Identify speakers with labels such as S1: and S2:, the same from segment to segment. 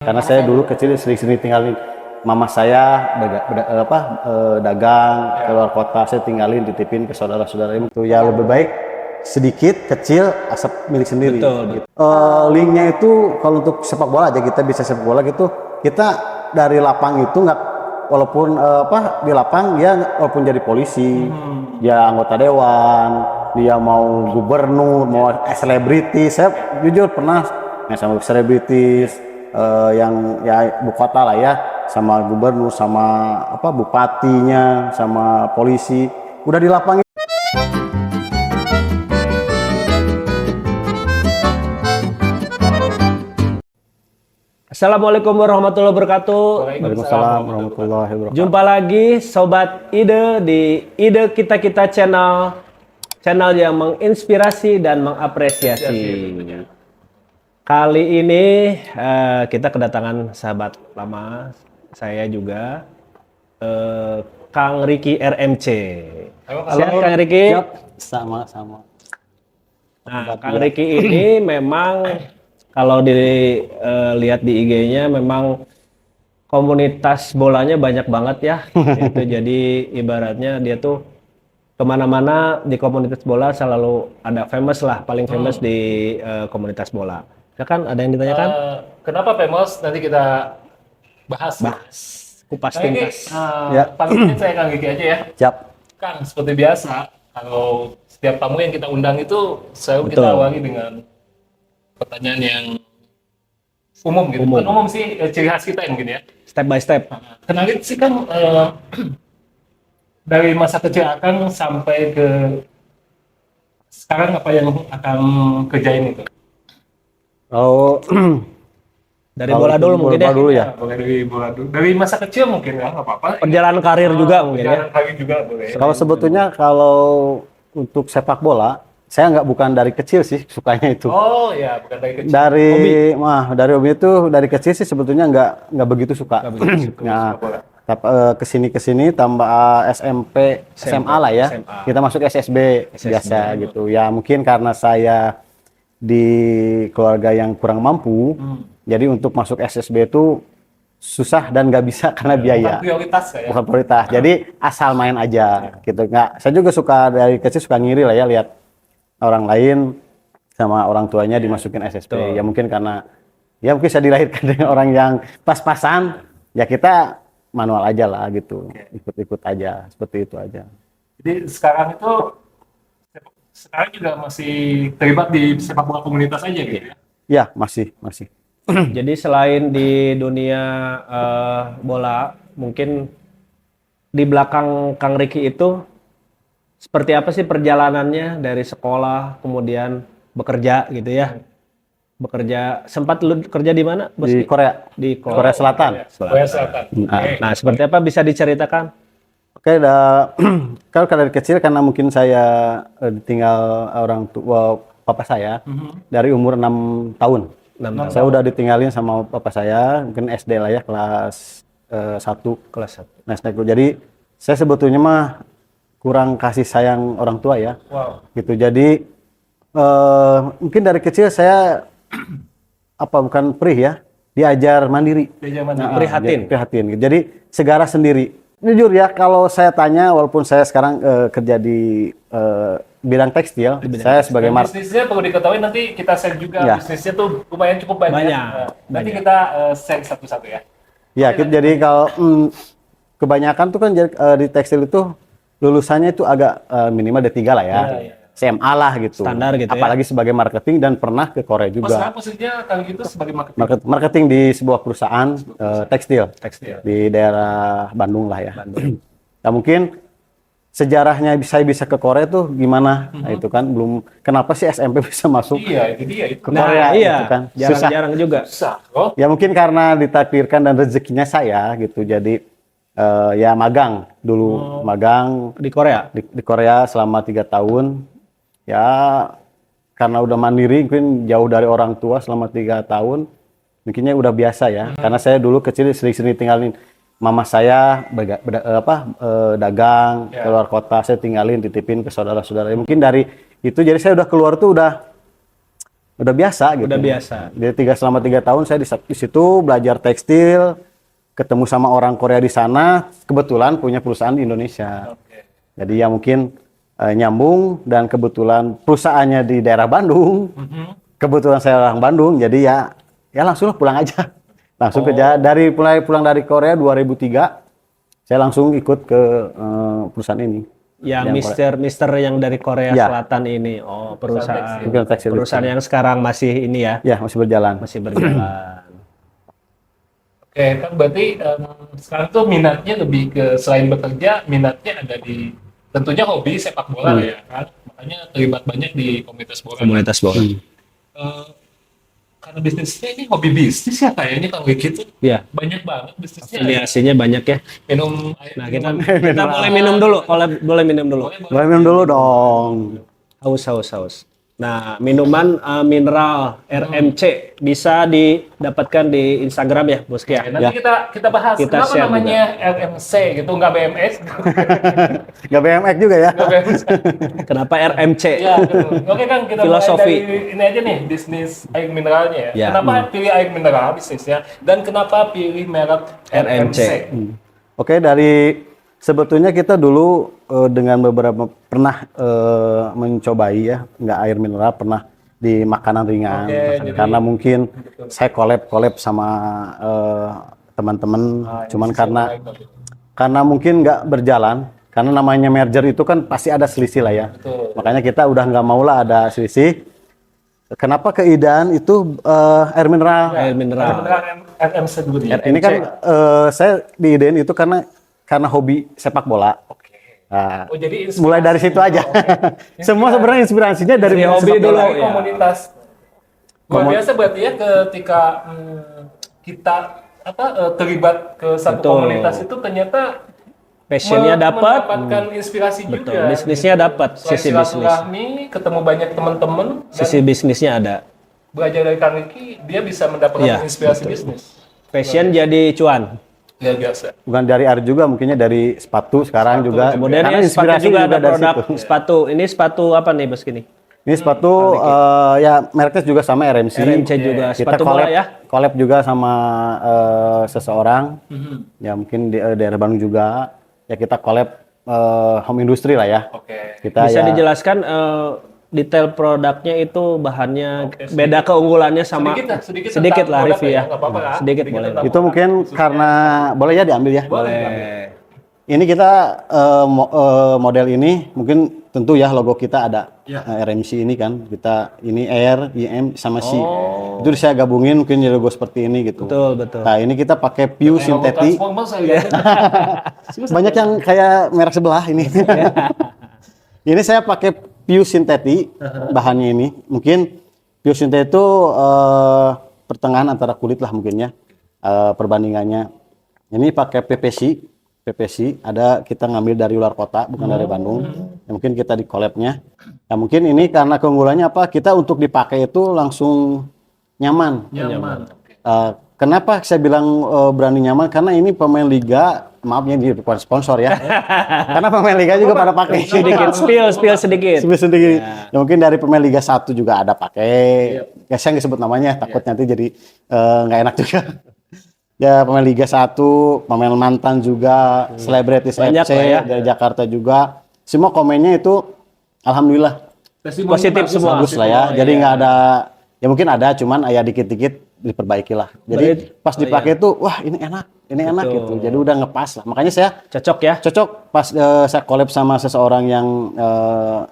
S1: Karena saya dulu kecil sering tinggalin mama saya dagang keluar kota, saya tinggalin titipin ke saudara-saudara itu ya lebih baik sedikit kecil asap milik sendiri.
S2: Betul.
S1: Gitu. Linknya itu kalau untuk sepak bola aja kita bisa sepak bola gitu, kita dari lapang itu nggak walaupun di lapang dia walaupun jadi polisi, dia anggota dewan, dia mau gubernur, mau selebriti, saya jujur pernah sama selebritis yang ya ibu kota lah ya, sama gubernur, sama bupatinya, sama polisi, udah di lapang.
S2: Assalamualaikum warahmatullahi wabarakatuh.
S1: Waalaikumsalam warahmatullahi wabarakatuh.
S2: Jumpa lagi Sobat Ide di Ide Kita channel yang menginspirasi dan mengapresiasi. Kali ini kita kedatangan sahabat lama saya juga, Kang Riki RMC. Halo Kang Riki.
S1: Sama.
S2: Nah, Kang Riki ini memang kalau dilihat di IG-nya memang komunitas bolanya banyak banget ya. Itu jadi ibaratnya dia tuh kemana-mana di komunitas bola selalu ada famous lah, paling famous di komunitas bola. Ya kan, ada yang ditanyakan?
S3: Kenapa famous? Nanti kita bahas.
S2: Kupas
S3: Nah, ini
S2: tuntas.
S3: panggilnya saya Kang Gigi aja ya.
S1: Siap.
S3: Kang, seperti biasa, kalau setiap tamu yang kita undang itu selalu
S2: Betul.
S3: kita awali dengan pertanyaan yang umum gitu. Bukan umum sih, ciri khas kita mungkin ya.
S2: Step by step.
S3: Kenalin sih Kang, dari masa kecil Akang sampai ke sekarang apa yang Akang kerjain itu?
S1: Oh,
S2: Dari bola dulu mungkin ya.
S1: dulu ya.
S3: Boleh dari bola dulu. Dari masa kecil mungkin ya, nggak apa-apa.
S2: Perjalanan karir juga mungkin ya.
S3: Perjalanan karir juga boleh.
S1: Kalau sebetulnya kalau untuk sepak bola, saya bukan dari kecil sih sukanya itu.
S3: Oh ya, bukan dari kecil.
S1: Dari hobi itu dari kecil sih sebetulnya nggak begitu suka. Nah, kesini tambah SMP, SMA lah ya.
S2: SMA.
S1: Kita masuk SSB biasa gitu. Ya mungkin karena saya di keluarga yang kurang mampu, jadi untuk masuk SSB itu susah dan nggak bisa karena biaya.
S3: Bukan prioritas ya.
S1: Bukan prioritas. Jadi asal main aja gitu. Nggak, saya juga suka dari kecil suka ngiri lah ya lihat orang lain sama orang tuanya dimasukin SSB. Ya mungkin karena ya mungkin saya dilahirkan dengan orang yang pas-pasan, ya kita manual aja lah gitu. Ikut-ikut aja, seperti itu aja.
S3: Jadi sekarang juga masih terlibat di sepak bola komunitas aja gitu ya.
S1: Ya, masih.
S2: Jadi selain di dunia bola, mungkin di belakang Kang Riki itu seperti apa sih perjalanannya dari sekolah kemudian bekerja gitu ya? Bekerja, sempat lu kerja di mana? Bos?
S1: Di Korea.
S2: Di
S1: Korea Selatan.
S3: Korea Selatan.
S2: Nah, seperti apa bisa diceritakan?
S1: Oke, kalau dari kecil karena mungkin saya ditinggal orang tua papa saya dari umur 6 tahun. Saya udah ditinggalin sama papa saya, mungkin SD lah ya, kelas 1.
S2: Kelas 1.
S1: Nah, SD. Jadi saya sebetulnya mah kurang kasih sayang orang tua ya.
S3: Wow.
S1: Gitu. Jadi mungkin dari kecil saya bukan perih ya, diajar mandiri.
S3: Dia zaman dulu.
S2: Prihatin.
S1: Jadi segara sendiri. Jujur ya, kalau saya tanya, walaupun saya sekarang kerja di bidang tekstil, saya sebagai
S3: bisnisnya perlu diketahui, nanti kita share juga
S1: Ya.
S3: bisnisnya tuh lumayan cukup banyak. Nanti kita share satu-satu ya.
S1: Ya, jadi kalau kebanyakan tuh kan di tekstil itu lulusannya itu agak minimal D3 lah ya.
S3: Iya.
S1: SMA lah gitu.
S2: Standar gitu ya.
S1: Apalagi sebagai marketing dan pernah ke Korea juga.
S3: Sekarang posisinya Kang gitu sebagai marketing.
S1: Marketing di sebuah perusahaan tekstil di daerah Bandung lah ya. Nah, mungkin sejarahnya saya bisa ke Korea tuh gimana? Nah, itu kan belum, kenapa sih SMP bisa masuk
S3: Iya, itu dia itu.
S1: ke Korea gitu kan? Susah.
S2: Jarang-jarang juga.
S3: Susah loh.
S1: Ya mungkin karena ditakdirkan dan rezekinya saya gitu. Jadi ya magang dulu, magang
S2: Di Korea.
S1: di Korea selama 3 tahun. Ya karena udah mandiri, mungkin jauh dari orang tua selama 3 tahun, mungkinnya udah biasa ya. Karena saya dulu kecil sering tinggalin mama saya dagang keluar kota, saya tinggalin titipin ke saudara-saudara. Mungkin dari itu jadi saya udah keluar tuh udah udah biasa gitu.
S2: Udah biasa.
S1: Jadi selama 3 tahun saya di situ belajar tekstil, ketemu sama orang Korea di sana, kebetulan punya perusahaan di Indonesia.
S3: Oke.
S1: Jadi ya mungkin nyambung, dan kebetulan perusahaannya di daerah Bandung. Kebetulan saya orang Bandung, jadi ya langsung pulang aja. Langsung kerja mulai pulang dari Korea 2003, saya langsung ikut ke perusahaan ini.
S2: Yang Mister yang dari Korea
S1: Ya.
S2: Selatan ini. Oh, perusahaan
S1: tekstil.
S2: perusahaan yang sekarang masih ini ya,
S1: Ya, masih berjalan.
S2: masih berjalan.
S3: Oke, kan berarti sekarang tuh minatnya lebih ke selain bekerja, minatnya ada di tentunya hobi sepak bola ya kan. Makanya terlibat banyak di komunitas bola.
S2: Komunitas bola.
S3: Karena bisnisnya ini hobi bisnis ya kayaknya kalau gitu.
S2: Iya.
S3: Banyak banget bisnisnya.
S2: Afiliasinya banyak ya.
S3: Minum air.
S2: Nah, kita boleh minum dulu. Boleh minum dulu.
S1: Boleh minum dulu dong.
S2: Haus. Nah, minuman mineral RMC bisa didapatkan di Instagram ya, Bosky ya.
S3: Nanti kita bahas
S2: Kita
S3: kenapa
S2: share
S3: namanya RMC gitu, nggak BMS.
S1: Nggak BMX juga ya.
S3: Nggak BMS.
S2: Kenapa RMC?
S3: Ya, gitu. Oke Kang, kita
S2: Filosofi.
S3: mulai dari ini aja nih, bisnis air mineralnya ya.
S2: Ya.
S3: Kenapa pilih air mineral bisnisnya, dan kenapa pilih merek RMC?
S1: Oke, sebetulnya kita dulu dengan beberapa pernah mencobai ya, nggak air mineral, pernah di makanan ringan.
S3: Oke, jadi-
S1: Karena mungkin saya collab sama teman-teman, cuman karena mungkin nggak berjalan, karena namanya merger itu kan pasti ada selisih lah ya.
S3: Betul.
S1: Makanya kita udah nggak mau lah ada selisih. Kenapa keidean itu air mineral?
S2: Air mineral.
S3: RMC dulu nih.
S1: Ini kan saya diidein itu karena hobi sepak bola. Nah,
S3: Oh, jadi
S1: mulai dari situ aja. Semua sebenarnya inspirasinya dari
S2: Dari hobi
S1: sepak bola.
S2: dulu.
S3: dari
S2: ya.
S3: komunitas. Luar biasa berarti ya ketika kita terlibat ke satu
S2: Betul.
S3: komunitas itu ternyata
S2: Passionnya dapat,
S3: mendapatkan inspirasi
S2: betul.
S3: juga.
S2: Bisnisnya dapat,
S3: Selain
S2: sisi bisnis.
S3: silaturahmi, ketemu banyak teman-teman, dan
S2: Sisi bisnisnya ada.
S3: belajar dari Kang Riki, dia bisa mendapatkan
S2: Iya,
S3: inspirasi bisnis.
S2: Passion jadi cuan.
S3: Luar biasa.
S1: Bukan dari air juga, mungkinnya dari sepatu sekarang juga.
S2: Kemudian
S1: Karena
S2: ya, sepatu
S1: inspirasi
S2: juga ada
S1: dari
S2: produk
S1: situ.
S2: sepatu. Ini sepatu apa nih, Bos Kini?
S1: Ini sepatu ya mereknya juga sama RMC.
S2: RMC juga.
S1: Kita
S2: Sepatu bola ya?
S1: collab juga sama seseorang. Ya mungkin di daerah Bandung juga. Ya kita collab home industry lah ya.
S3: Oke.
S1: Kita
S2: Bisa
S1: ya
S2: dijelaskan detail produknya itu bahannya, beda keunggulannya sama
S3: sedikit
S2: lah
S3: tentang
S2: review
S3: produknya,
S2: ya.
S3: nggak apa-apa kan?
S2: Sedikit
S3: Sedikit
S2: boleh.
S3: tentang
S1: itu mungkin karena boleh ya diambil ya.
S2: Boleh.
S1: Ini kita model ini mungkin tentu ya logo kita ada RMC ini kan. Kita ini R, IM sama C. Itu saya gabungin mungkin jadi logo seperti ini gitu.
S2: Betul.
S1: Nah, ini kita pakai PU sintetik.
S3: Transformer saya lihat.
S1: Banyak yang kayak merek sebelah ini. Ini saya pakai PU sintetik bahannya ini. Mungkin PU sintetik itu pertengahan antara kulit lah mungkin ya. Perbandingannya. Ini pakai PPC ada kita ngambil dari luar kota bukan dari Bandung. Ya, mungkin kita di collab-nya. Ya, mungkin ini karena keunggulannya apa? Kita untuk dipakai itu langsung nyaman.
S3: Nyaman.
S1: Kenapa saya bilang berani nyaman? Karena ini pemain liga, maafnya ini bukan sponsor ya. Karena pemain liga juga pada pakai.
S2: Sedikit spill sedikit.
S1: Sendiri. Ya, mungkin dari pemain Liga 1 juga ada pakai. Ya saya nggak sebut namanya, takut nanti jadi nggak enak juga. Ya pemain Liga 1, pemain mantan juga, selebritis
S2: Banyak
S1: FC
S2: lah ya.
S1: dari Jakarta juga. Semua komennya itu alhamdulillah
S2: Positif semua.
S1: bagus lah ya. Jadi nggak ada, ya mungkin ada, cuman ya dikit-dikit diperbaiki lah. Jadi pas dipakai tuh, wah ini enak gitu. Jadi udah ngepas lah. Makanya saya
S2: Cocok ya.
S1: cocok pas saya collab sama seseorang yang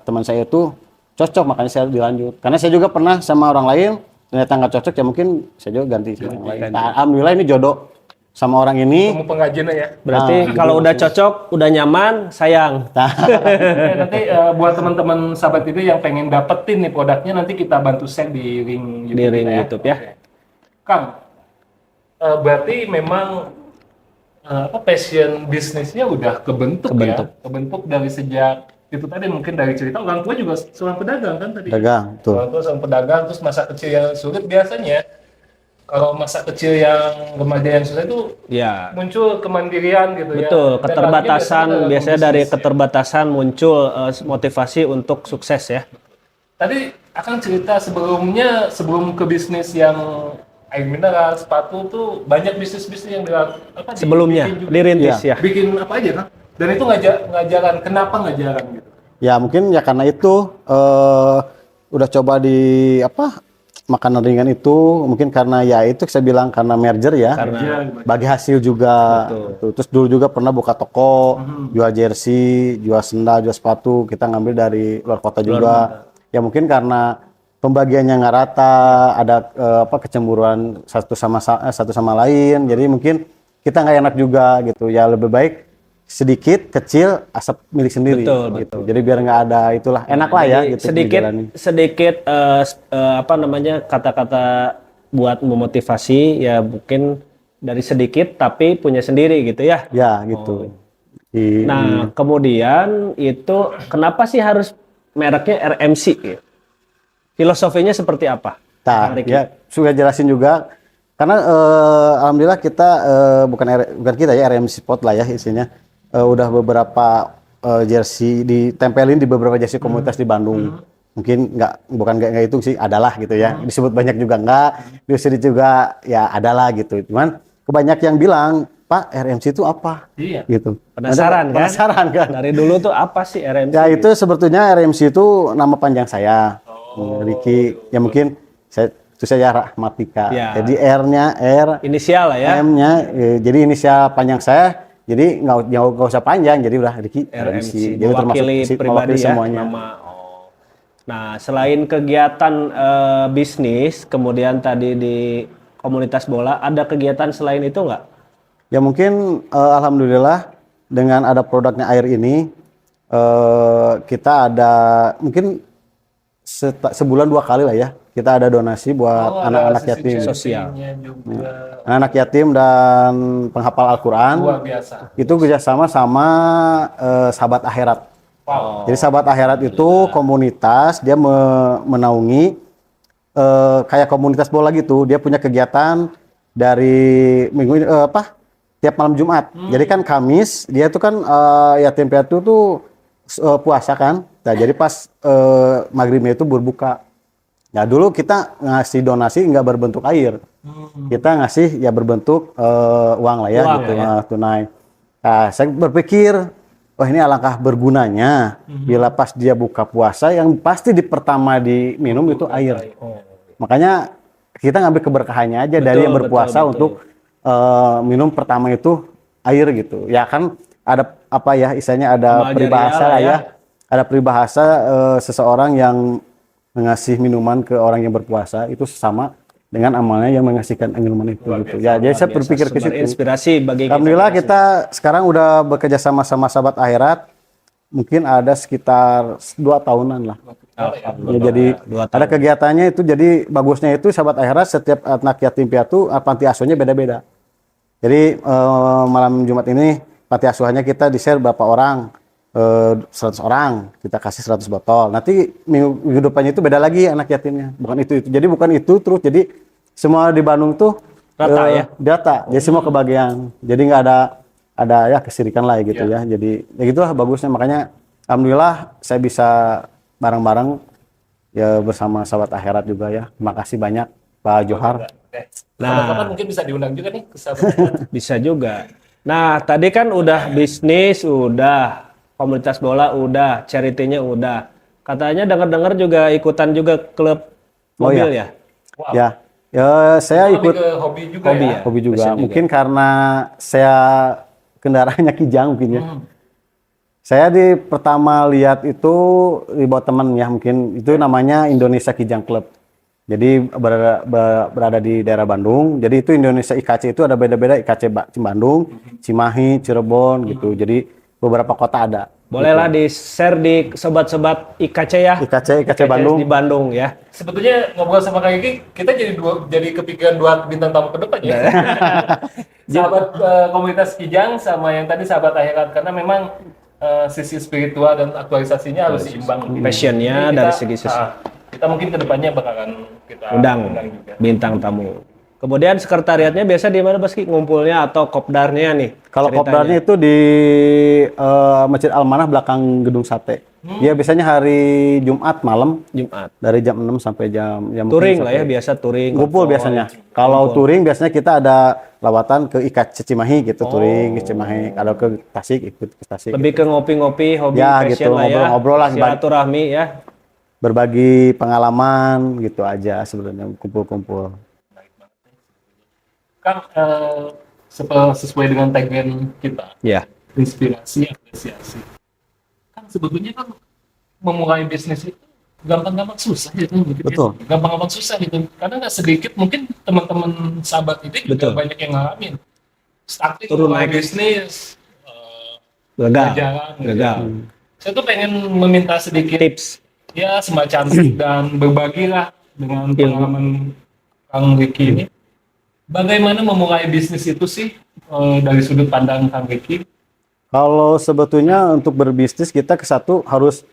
S1: teman saya itu cocok, makanya saya dilanjut. Karena saya juga pernah sama orang lain ternyata nggak cocok, ya mungkin saya juga ganti sama orang lain. Nah, alhamdulillah ini jodoh sama orang ini.
S3: Kamu pengajiannya ya.
S2: Berarti kalau udah cocok, udah nyaman, sayang.
S3: Oke, nanti buat teman-teman sahabat itu yang pengen dapetin nih produknya, nanti kita bantu share di link YouTube.
S2: Di link
S3: kita
S2: YouTube ya.
S3: Oke. Kang, berarti memang passion bisnisnya udah kebentuk ya. Kebentuk dari sejak itu tadi, mungkin dari cerita orang tua juga seorang pedagang kan tadi.
S1: Dagang, tuh.
S3: Orang tua seorang pedagang, terus masa kecil yang sulit biasanya. Kalau masa kecil yang remaja yang susah itu
S2: Ya.
S3: muncul kemandirian gitu ya.
S2: Betul,
S3: Dan
S2: keterbatasan
S3: akhirnya
S2: biasanya dari
S3: bisnis, ya.
S2: keterbatasan muncul motivasi untuk sukses ya.
S3: Tadi Akang cerita sebelumnya sebelum ke bisnis yang air mineral, sepatu tuh banyak bisnis-bisnis yang
S2: Sebelumnya
S3: dibikin juga.
S2: dirintis ya.
S3: Bikin apa aja kan? Dan itu nggak jalan. Kenapa nggak jalan gitu?
S1: Ya mungkin ya karena itu udah coba di makanan ringan itu mungkin karena ya itu saya bilang karena merger ya.
S2: Karena
S1: Bagi hasil juga. Gitu. Terus dulu juga pernah buka toko, jual jersey, jual sendal, jual sepatu, kita ngambil dari luar kota juga. Ya mungkin karena pembagiannya nggak rata, ada kecemburuan satu sama lain. Jadi mungkin kita nggak enak juga gitu. Ya lebih baik sedikit kecil asap milik sendiri.
S2: Betul.
S1: Jadi biar nggak ada itulah enak lah ya gitu.
S2: Sedikit kata-kata buat memotivasi ya mungkin dari sedikit tapi punya sendiri gitu ya.
S1: Ya gitu.
S2: Nah kemudian itu kenapa sih harus mereknya RMC? Gitu? Filosofinya seperti apa?
S1: Nah, ya sudah jelasin juga. Karena alhamdulillah kita bukan kita ya RMC Sport lah ya isinya. Udah beberapa jersey ditempelin di beberapa jersey komunitas di Bandung. Mungkin bukan nggak itu sih, adalah gitu ya. Disebut banyak juga enggak, disebut juga ya adalah gitu. Cuman kebanyak yang bilang, Pak RMC itu apa?
S3: Iya.
S1: Gitu.
S2: Penasaran kan? Dari dulu tuh apa sih RMC?
S1: Ya itu sebetulnya RMC itu nama panjang saya, Ricky. Ya mungkin saya Rahmatika.
S2: Ya.
S1: Jadi R-nya R,
S2: Inisial lah ya.
S1: M-nya jadi inisial panjang saya. Jadi nggak usah panjang, jadi udah Ricky
S2: RMC.
S1: Jadi
S2: Mewakili pribadi ya.
S1: Semuanya.
S2: Nah selain kegiatan bisnis, kemudian tadi di komunitas bola, ada kegiatan selain itu nggak?
S1: Ya mungkin alhamdulillah dengan ada produknya air ini kita ada mungkin sebulan 2 kali lah ya kita ada donasi buat anak-anak yatim
S2: sosial.
S1: Anak yatim dan penghafal Al-Quran.
S3: Luar biasa.
S1: Itu kerjasama sama Sahabat Akhirat.
S3: Wow.
S1: Jadi Sahabat Akhirat itu komunitas, dia menaungi kayak komunitas bola gitu. Dia punya kegiatan dari minggu ini tiap malam Jumat. Jadi kan Kamis dia tuh kan yatim piatu tuh puasa kan. Nah, jadi pas maghribnya itu berbuka. Nah dulu kita ngasih donasi nggak berbentuk air, kita ngasih ya berbentuk uang lah ya, gitu, tunai. Nah, saya berpikir, wah ini alangkah bergunanya bila pas dia buka puasa yang pasti pertama diminum itu air. Makanya kita ngambil keberkahannya aja dari yang berpuasa untuk minum pertama itu air gitu. Ya kan ada apa ya istilahnya ada peribahasa lah ya. Ada peribahasa seseorang yang mengasih minuman ke orang yang berpuasa itu sama dengan amalnya yang mengasihkan minuman itu gitu. Ya, jadi saya berpikir ke situ.
S2: Inspirasi bagi
S1: alhamdulillah kita sekarang udah bekerja sama Sahabat Akhirat. Mungkin ada sekitar 2 tahunan lah. Ya, jadi ada kegiatannya itu, jadi bagusnya itu Sahabat Akhirat setiap anak yatim piatu panti asuhannya beda-beda. Jadi malam Jumat ini panti asuhannya kita di-share berapa orang. 100 orang kita kasih 100 botol. Nanti minggu depannya itu beda lagi anak yatimnya. Bukan itu. Jadi bukan itu terus. Jadi semua di Bandung tuh
S2: rata ya.
S1: Data. Jadi semua kebagian. Jadi nggak ada ya kesirikan lah gitu ya. Jadi ya gitulah bagusnya. Makanya alhamdulillah saya bisa bareng-bareng ya bersama Sahabat Akhirat juga ya. Terima kasih banyak Pak Johar.
S3: Nah, mungkin bisa diundang juga nih ke Sahabat Akhirat.
S2: Bisa juga. Nah, tadi kan udah bisnis, udah komunitas bola udah, charity-nya udah. Katanya dengar-dengar juga ikutan juga klub mobil ya?
S3: Wow.
S1: Ya, saya ikut
S3: ke hobi juga ya?
S1: Hobi juga. Mungkin karena saya kendaraannya Kijang mungkin ya. Saya pertama lihat itu dibawa teman ya, mungkin itu namanya Indonesia Kijang Club. Jadi berada di daerah Bandung. Jadi itu Indonesia IKC itu ada beda-beda, IKC Bandung, Cimahi, Cirebon gitu. Jadi beberapa kota ada.
S2: Bolehlah di-share di sobat-sobat IKC ya.
S1: IKC Bandung.
S2: Di Bandung ya.
S3: Sebetulnya ngobrol sama Kak Gigi, kita jadi kepikiran 2 bintang tamu ke depan ya. Sahabat komunitas Kijang sama yang tadi Sahabat Akhirat, karena memang sisi spiritual dan aktualisasinya harus seimbang.
S2: Passionnya dari segi
S3: kita mungkin kedepannya bakalan kita
S2: undang
S3: juga
S2: bintang tamu. Kemudian sekretariatnya biasa di mana Baski ngumpulnya atau kopdarnya nih?
S1: Kalau kopdarnya itu di Masjid Al-Manah belakang Gedung Sate. Dia biasanya hari Jumat malam
S2: Jumat.
S1: dari jam 6 sampai jam
S2: Touring lah
S1: sampai
S2: ya, biasa touring.
S1: ngumpul biasanya. Kalau touring biasanya kita ada lawatan ke IKAC Cimahi gitu, touring ke Cimahi. Kalau ke Tasik ikut ke Tasik.
S2: Lebih ke ngopi-ngopi, hobi
S1: Ya,
S2: passion
S1: gitu,
S2: lah ya.
S1: ngobrol-ngobrol lah,
S2: Silaturahmi ya.
S1: berbagi pengalaman gitu aja sebenarnya kumpul-kumpul.
S3: Kang, sesuai dengan tagline kita,
S2: Ya.
S3: inspirasi, apresiasi. Kan sebetulnya kan memulai bisnis itu gampang-gampang susah ya kan gitu.
S1: Betul.
S3: Gampang-gampang susah gitu. Karena nggak sedikit mungkin teman-teman sahabat ini juga
S2: Betul.
S3: banyak yang ngalamin. Starting
S2: Turun
S3: mulai
S2: naik.
S3: bisnis,
S2: Gagal.
S3: jalan,
S2: Gagal.
S3: Saya tuh pengen meminta sedikit
S2: Tips.
S3: ya semacam dan berbagi lah dengan pengalaman Kang Ricky ini. Bagaimana memulai bisnis itu sih dari sudut pandang Kang Ricky?
S1: Kalau sebetulnya untuk berbisnis kita ke satu harus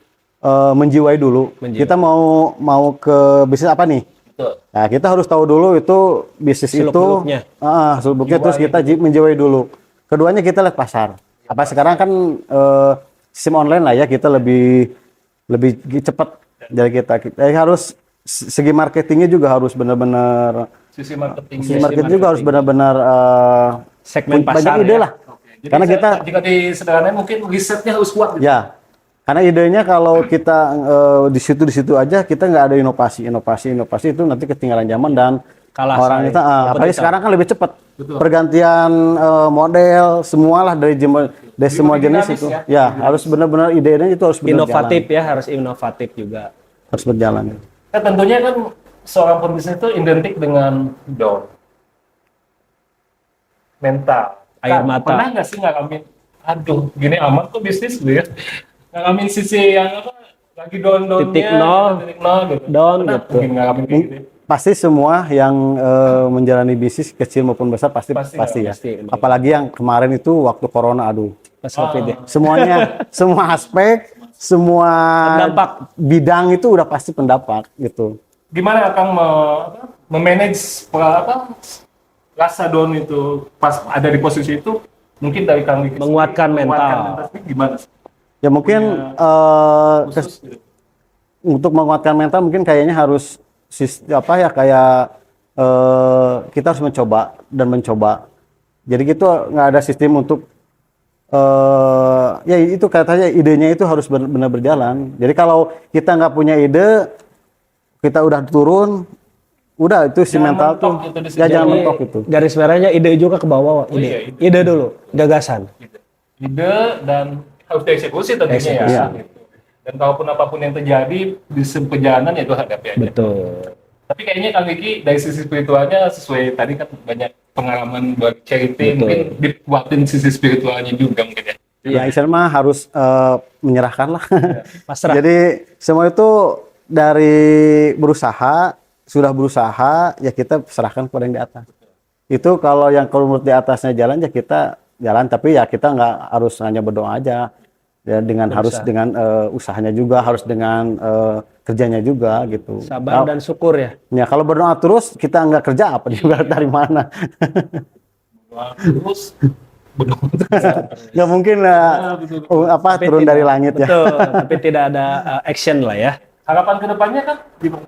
S1: menjiwai dulu. Kita mau ke bisnis apa nih?
S3: Betul.
S1: Nah, kita harus tahu dulu itu bisnis
S2: Seluk-beluknya.
S1: seluk-beluknya terus kita menjiwai dulu. Keduanya kita lihat pasar. Apa sekarang kan sistem online lah ya, kita lebih cepat dari kita. Kita harus segi marketingnya juga harus benar-benar
S3: Sisi marketing.
S1: juga harus benar-benar
S2: Segmen pasar
S1: banyak ide
S2: ya.
S1: lah.
S3: Jadi
S1: Karena kita
S3: jika disederhanakan mungkin risetnya harus kuat. Gitu.
S1: ya, karena idenya kalau kita di situ aja kita nggak ada inovasi itu nanti ketinggalan zaman dan
S2: Kalah
S1: orang
S2: saing.
S1: kita apalagi sekarang kan lebih cepat pergantian model semualah dari semua jenis
S3: dinamis
S1: itu
S3: ya.
S1: harus benar-benar idenya itu harus benar
S2: Inovatif
S1: jalan.
S2: ya, harus inovatif juga.
S1: Harus berjalan.
S3: Kan tentunya kan seorang pebisnis itu identik dengan down, mental,
S2: Air
S3: Kang,
S2: mata.
S3: Pernah nggak sih ngalamin, aduh gini amat kok bisnis gue ya, ngalamin sisi yang apa lagi down-downnya,
S2: Titik nol.
S3: titik nol gitu.
S2: Down
S3: Pernah
S2: gitu.
S3: mungkin ngalamin kayak gitu.
S1: Pasti semua yang menjalani bisnis kecil maupun besar pasti ya.
S2: pasti.
S1: Apalagi yang kemarin itu waktu corona, aduh.
S2: Pas COVID ya.
S1: Semuanya, semua aspek, semua
S2: Terdampak.
S1: bidang itu udah pasti pendapat gitu.
S3: Gimana Kang memanage rasa down itu pas ada di posisi itu, mungkin dari Kang Ricky
S2: Menguatkan
S3: sendiri,
S2: mental.
S3: ini gimana?
S1: Ya mungkin
S3: Khusus gitu.
S1: untuk menguatkan mental mungkin kayaknya harus kita harus mencoba dan mencoba. Jadi gitu nggak ada sistem untuk ya itu katanya idenya itu harus benar berjalan. Jadi kalau kita nggak punya ide, kita udah turun, udah itu si
S3: Jangan
S1: mental
S3: mentok
S1: tuh
S3: gitu di
S1: ya
S3: sini.
S1: jangan mentok itu.
S2: Garis merahnya ide juga ke bawah.
S3: Oh iya,
S2: Ide dulu, gagasan.
S3: Ide dan harus dieksekusi tentunya
S2: Eksekusi.
S3: ya. Gitu. Dan kalaupun apapun yang terjadi di perjalanan ya itu hadapi aja.
S2: Betul.
S3: Tapi kayaknya Kang Ricky dari sisi spiritualnya sesuai tadi kan banyak pengalaman buat charity,
S2: Betul.
S3: mungkin dikuatin sisi spiritualnya juga mungkin ya.
S1: Ya Isyan mah harus menyerahkan lah.
S2: Pasrah.
S1: Jadi semua itu dari sudah berusaha ya kita serahkan kepada yang di atas. Itu kalau menurut di atasnya jalan ya kita jalan, tapi ya kita nggak harus hanya berdoa aja. Ya harus dengan usahanya juga, harus dengan kerjanya juga gitu.
S2: Sabar dan syukur ya.
S1: Ya kalau berdoa terus kita nggak kerja apa juga dari mana?
S3: Doa terus berdoa terus.
S1: Nggak mungkin lah
S2: Tapi
S1: turun
S2: tidak-
S1: dari langit ya.
S2: Betul, tapi tidak ada action lah ya.
S3: Harapan kedepannya kan gimana?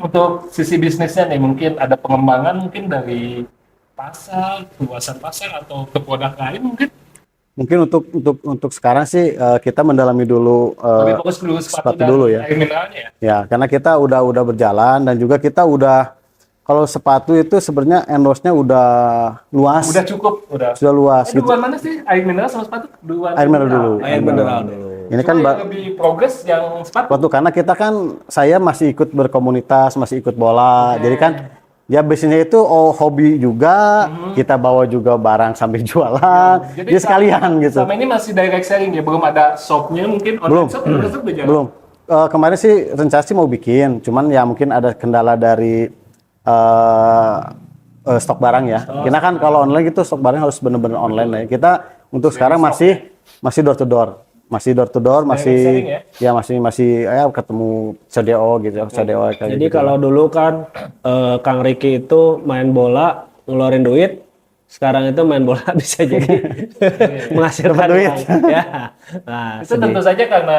S3: Untuk sisi bisnisnya nih mungkin ada pengembangan mungkin dari pasar, luasan pasar atau ke produk lain mungkin.
S1: Mungkin untuk sekarang sih kita mendalami dulu
S3: Lebih fokus dulu sepatu dan
S1: dulu ya.
S3: air mineralnya ya.
S1: Ya, karena kita udah berjalan dan juga kita udah kalau sepatu itu sebenarnya endorse-nya udah luas.
S3: Udah cukup, udah.
S1: Sudah luas gitu.
S3: Duluan mana sih? Air mineral sama sepatu? Duluan
S1: Air mineral dulu.
S2: Air mineral dulu.
S1: Ini
S3: Cuma
S1: kan
S3: yang lebih progres yang sepatu.
S1: sepatu karena kita kan saya masih ikut berkomunitas, masih ikut bola. Jadi kan ya bisnisnya itu hobi juga, kita bawa juga barang sambil jualan. Jadi sekalian gitu.
S3: Sama ini masih direct selling ya, belum ada shopnya mungkin
S1: Belum.
S3: online shop udah jalan.
S1: Belum. Kemarin sih rencana sih mau bikin, cuman ya mungkin ada kendala dari stok barang ya. Karena kan kalau online gitu stok barang harus benar-benar online lah ya. Kita untuk sekarang masih door to door. Masih door to door,
S3: selling
S1: masih ya ketemu CDO gitu, CDO kayak
S2: Jadi
S1: gitu.
S2: kalau dulu kan Kang Ricky itu main bola ngeluarin duit, sekarang itu main bola bisa jadi menghasilkan
S1: Duit.
S2: uang. Ya. Nah,
S3: Itu tentu saja karena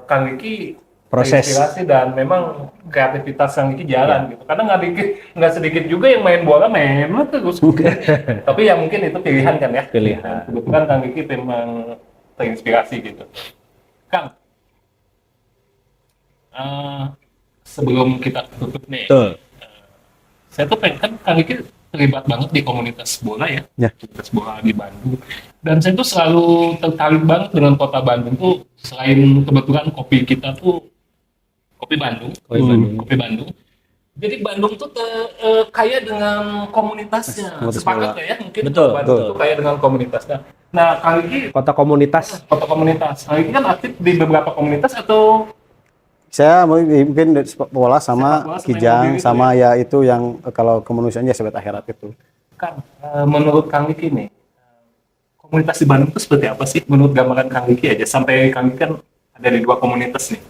S3: Kang Riki
S2: Proses.
S3: terinspirasi dan memang kreativitas Kang Riki jalan gitu. Karena nggak sedikit juga yang main bola memang terus. Tapi ya mungkin itu pilihan kan ya.
S2: Pilihan.
S3: Dan kebetulan Kang Riki memang terinspirasi gitu. Kang, sebelum kita tutup nih,
S2: Betul.
S3: saya tuh pengen kan Kang Riki terlibat banget di komunitas bola ya,
S1: Ya.
S3: komunitas bola di Bandung. Dan saya tuh selalu tertarik banget dengan kota Bandung tuh, selain kebetulan kopi kita tuh kopi Bandung, kopi Bandung. Jadi Bandung tuh kaya dengan komunitasnya,
S1: Komunitas
S3: sepakat
S1: bola.
S3: nggak ya? Mungkin
S2: Betul,
S3: Bandung
S2: betul.
S3: tuh kaya dengan komunitasnya. Nah, Kang Riki
S2: Kota komunitas.
S3: kota komunitas, Kang Riki kan aktif di beberapa komunitas atau
S1: Saya mungkin dari sepak bola sama
S3: Sepak bola sama
S1: Kijang
S3: yang mobil itu
S1: sama ya itu yang kalau kemanusiaannya Sahabat Akhirat itu.
S3: Kang, menurut Kang Riki nih, komunitas di Bandung itu seperti apa sih? Menurut gambaran Kang Riki aja, sampai Kang Riki kan ada di 2 komunitas nih.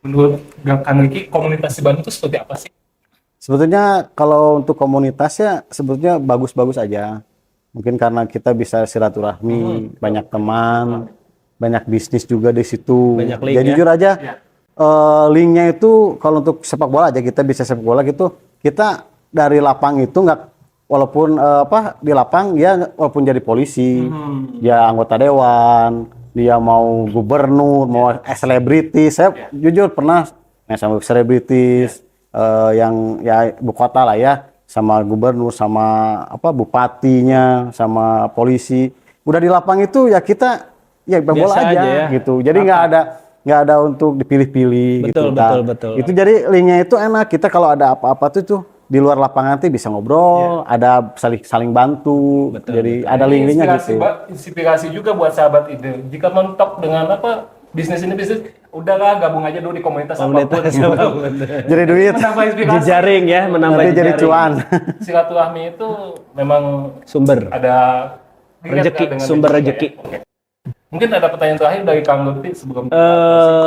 S3: Menurut Kang Riki, komunitas di Bandung itu seperti apa sih?
S1: Sebetulnya kalau untuk komunitasnya sebetulnya bagus-bagus aja. Mungkin karena kita bisa silaturahmi, banyak teman, banyak bisnis juga di situ.
S2: Banyak link
S1: Ya
S2: ya?
S1: jujur aja,
S3: Ya.
S1: linknya itu kalau untuk sepak bola aja kita bisa sepak bola gitu. Kita dari lapang itu nggak, walaupun di lapang ya walaupun jadi polisi, dia anggota dewan, dia mau gubernur, mau selebritis. Saya jujur pernah sama selebritis yang ya ibu kota lah ya, sama gubernur, sama bupatinya, sama polisi. Udah di lapang itu ya kita ya bola
S2: Biasa
S1: aja,
S2: aja ya.
S1: gitu. Jadi nggak ada untuk dipilih-pilih gitu.
S2: Betul, betul.
S1: Itu jadi linknya itu enak. Kita kalau ada apa-apa tuh di luar lapangan tuh bisa ngobrol, ada saling bantu. Jadi ada link-linknya gitu.
S3: Inspirasi juga buat sahabat ide. Jika mentok dengan bisnis, udahlah gabung aja dulu di komunitas apapun.
S1: Jadi duit,
S3: Menambah inspirasi.
S2: Jejaring ya, menambah
S1: nanti jadi
S2: jejaring.
S1: cuan.
S3: Silaturahmi itu memang
S2: Sumber.
S3: ada
S2: Rezeki,
S3: dengan
S2: sumber
S3: juga
S2: rezeki.
S3: ya. Oke. Mungkin ada pertanyaan terakhir dari Kang Lutfi sebelum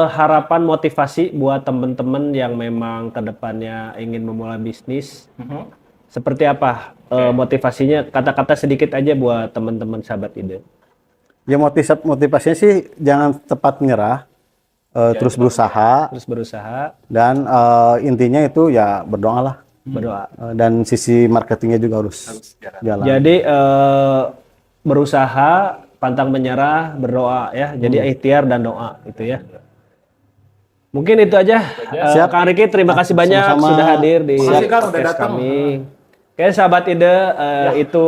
S2: Harapan motivasi buat teman-teman yang memang kedepannya ingin memulai bisnis. Seperti apa motivasinya? Kata-kata sedikit aja buat teman-teman sahabat ide.
S1: Ya motivasinya sih jangan tepat menyerah, terus berusaha,
S2: Terus berusaha,
S1: dan intinya itu ya berdoalah.
S2: berdoa.
S1: Dan sisi marketingnya juga harus jalan.
S2: Jadi berusaha, pantang menyerah, berdoa ya. Jadi ikhtiar dan doa itu ya. Mungkin itu aja.
S1: Siap.
S2: Kang Riki, terima kasih banyak
S1: Sama-sama.
S2: sudah hadir di
S3: Makasih, Kang, udah
S2: podcast
S3: datang.
S2: kami. Oke, sahabat ide, itu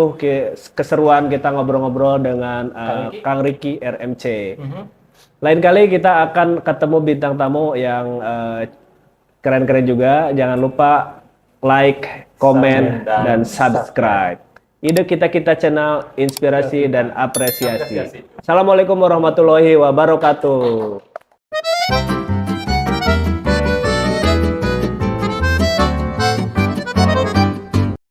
S2: keseruan kita ngobrol-ngobrol dengan Kang Riki RMC. Lain kali kita akan ketemu bintang tamu yang keren-keren juga. Jangan lupa like, komen, dan subscribe. Ide kita channel inspirasi dan apresiasi. Assalamualaikum warahmatullahi wabarakatuh.